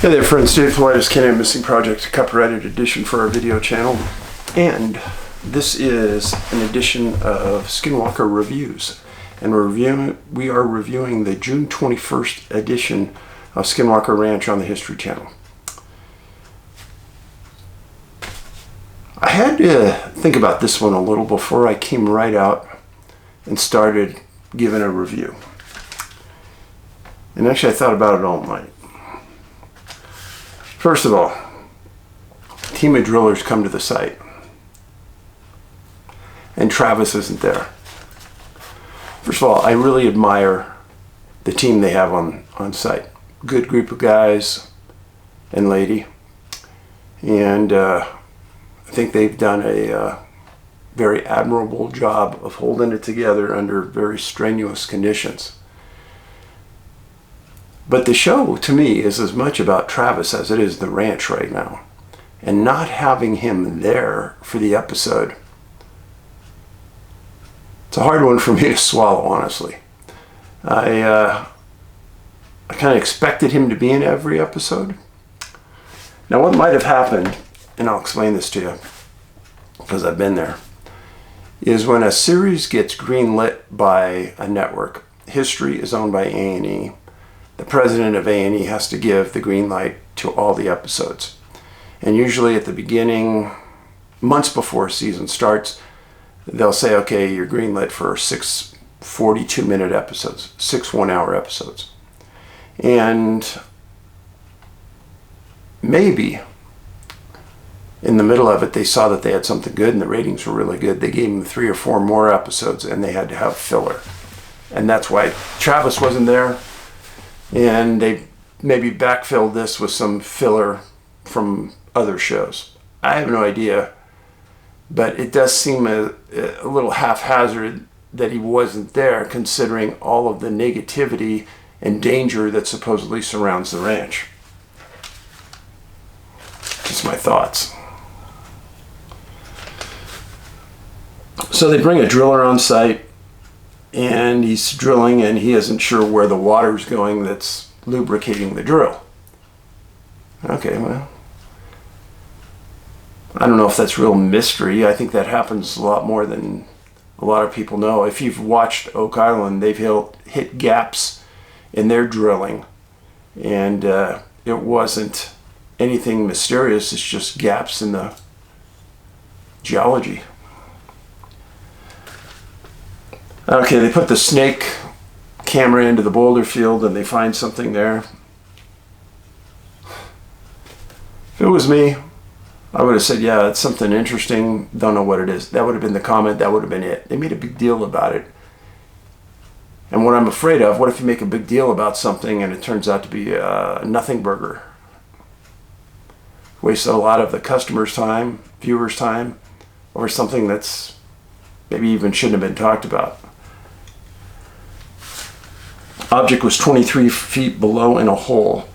Hey there friends, Dave Paulides, Canadian Missing Project, copyrighted edition for our video channel. And this is an edition of Skinwalker Reviews. And we are reviewing the June 21st edition of Skinwalker Ranch on the History Channel. I had to think about this one a little before I came right out and started giving a review. And actually I thought about it all night. First of all, a team of drillers come to the site, and Travis isn't there. First of all, I really admire the team they have on site. Good group of guys and lady, and I think they've done a very admirable job of holding it together under very strenuous conditions. But the show, to me, is as much about Travis as it is the ranch right now. And not having him there for the episode, it's a hard one for me to swallow, honestly. I kind of expected him to be in every episode. Now, what might have happened, and I'll explain this to you, because I've been there, is when a series gets greenlit by a network, History is owned by A&E, the president of A&E has to give the green light to all the episodes. And usually at the beginning, months before a season starts, they'll say, okay, you're green lit for 6 42-minute episodes, 6 one-hour episodes. And maybe in the middle of it, they saw that they had something good and the ratings were really good. They gave them 3 or 4 more episodes and they had to have filler. And that's why Travis wasn't there. And they maybe backfilled this with some filler from other shows. I have no idea, but it does seem a little haphazard that he wasn't there, considering all of the negativity and danger that supposedly surrounds the ranch. Just my thoughts. So they bring a driller on site, and he's drilling and he isn't sure where the water's going that's lubricating the drill. Okay, well, I don't know if that's real mystery. I think that happens a lot more than a lot of people know. If you've watched Oak Island, they've hit gaps in their drilling, and it wasn't anything mysterious. It's just gaps in the geology. Okay, they put the snake camera into the boulder field and they find something there. If it was me, I would have said, yeah, it's something interesting, don't know what it is. That would have been the comment, that would have been it. They made a big deal about it. And what I'm afraid of, what if you make a big deal about something and it turns out to be a nothing burger? Wasted a lot of the customer's time, viewers' time, over something that's maybe even shouldn't have been talked about. Object was 23 feet below in a hole.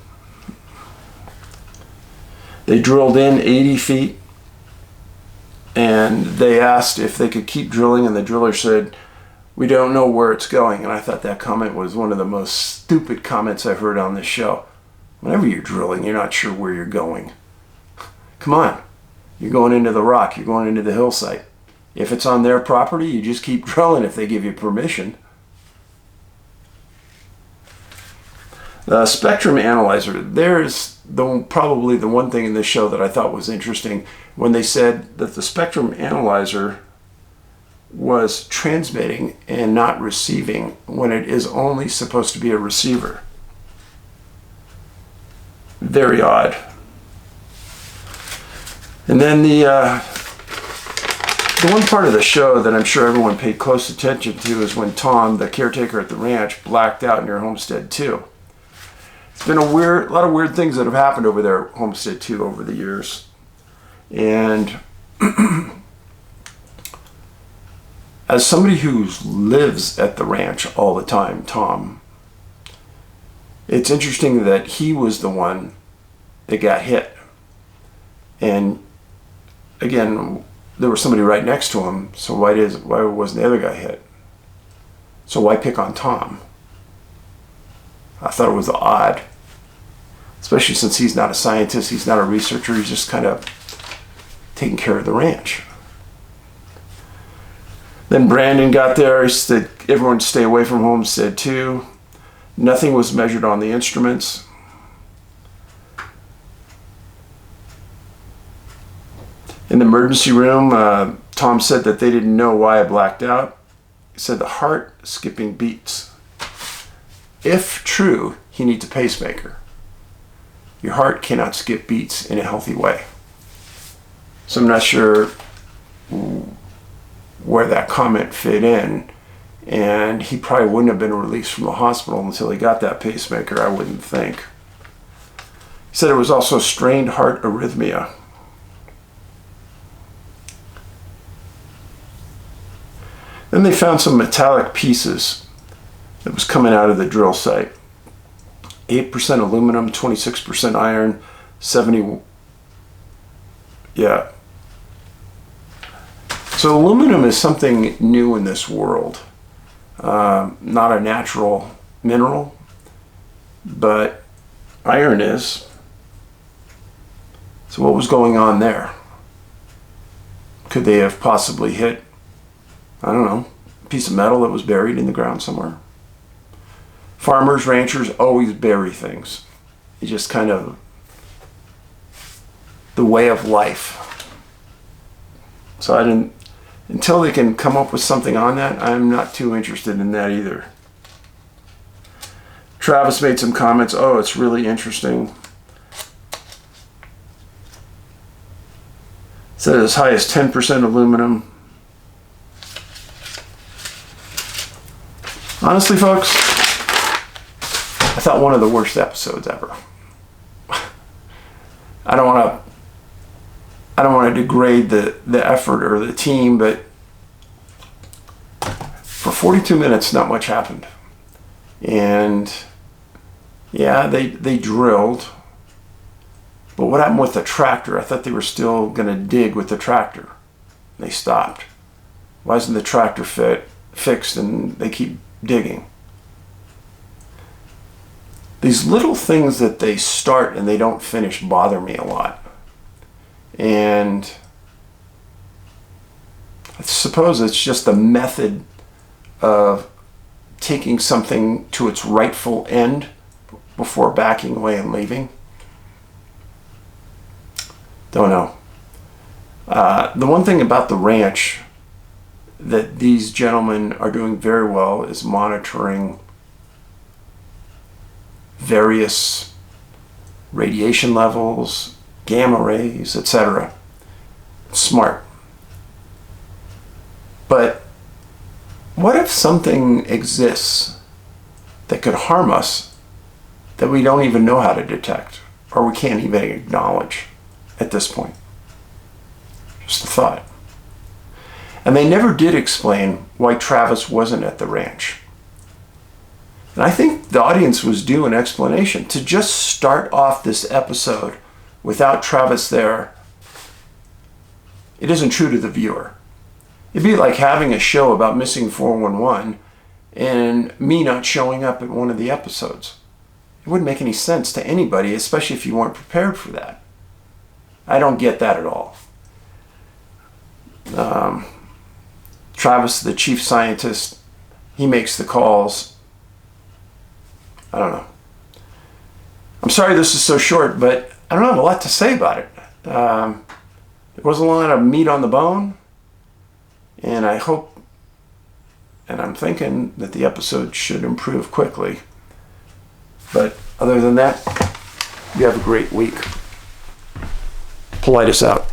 They drilled in 80 feet and they asked if they could keep drilling, and the driller said, we don't know where it's going. And I thought that comment was one of the most stupid comments I've heard on this show. Whenever you're drilling, you're not sure where you're going. Come on, you're going into the rock, you're going into the hillside. If it's on their property, you just keep drilling if they give you permission. The spectrum analyzer, there's probably the one thing in this show that I thought was interesting when they said that the spectrum analyzer was transmitting and not receiving when it is only supposed to be a receiver. Very odd. And then the one part of the show that I'm sure everyone paid close attention to is when Tom, the caretaker at the ranch, blacked out near Homestead 2. It's been a lot of weird things that have happened over there at Homestead 2 over the years. And as somebody who lives at the ranch all the time, Tom, it's interesting that he was the one that got hit. And again, there was somebody right next to him, so why wasn't the other guy hit? So why pick on Tom? I thought it was odd. especially since he's not a scientist, he's not a researcher, he's just kind of taking care of the ranch. Then Brandon got there, he said everyone stay away from Homestead 2. Nothing was measured on the instruments. In the emergency room, Tom said that they didn't know why I blacked out. He said the heart skipping beats. If true, he needs a pacemaker. Your heart cannot skip beats in a healthy way. So I'm not sure where that comment fit in, and he probably wouldn't have been released from the hospital until he got that pacemaker, I wouldn't think. He said it was also strained heart arrhythmia. Then they found some metallic pieces that was coming out of the drill site. 8% aluminum, 26% iron, 70, yeah. So aluminum is something new in this world. Not a natural mineral, but iron is. So what was going on there? Could they have possibly hit, I don't know, a piece of metal that was buried in the ground somewhere? Farmers, ranchers always bury things. It's just kind of the way of life. So I didn't, until they can come up with something on that, I'm not too interested in that either. Travis made some comments. Oh, it's really interesting. Said as high as 10% aluminum. Honestly, folks, I thought one of the worst episodes ever. I don't want to degrade the effort or the team, but for 42 minutes, not much happened. And yeah, they drilled. But what happened with the tractor? I thought they were still going to dig with the tractor. They stopped. Why isn't the tractor fixed and they keep digging? These little things that they start and they don't finish bother me a lot. And I suppose it's just the method of taking something to its rightful end before backing away and leaving. Don't know. The one thing about the ranch that these gentlemen are doing very well is monitoring various radiation levels, gamma rays, etc. Smart. But what if something exists that could harm us that we don't even know how to detect, or we can't even acknowledge at this point? Just a thought. And they never did explain why Travis wasn't at the ranch. And I think the audience was due an explanation. To just start off this episode without Travis there, it isn't true to the viewer. It'd be like having a show about missing 411 and me not showing up at one of the episodes. It wouldn't make any sense to anybody, especially if you weren't prepared for that. I don't get that at all. Travis, the chief scientist, he makes the calls. I don't know. I'm sorry this is so short, but I don't have a lot to say about it. There wasn't a lot of meat on the bone, and I hope, and I'm thinking that the episode should improve quickly. But other than that, you have a great week. Paulides out.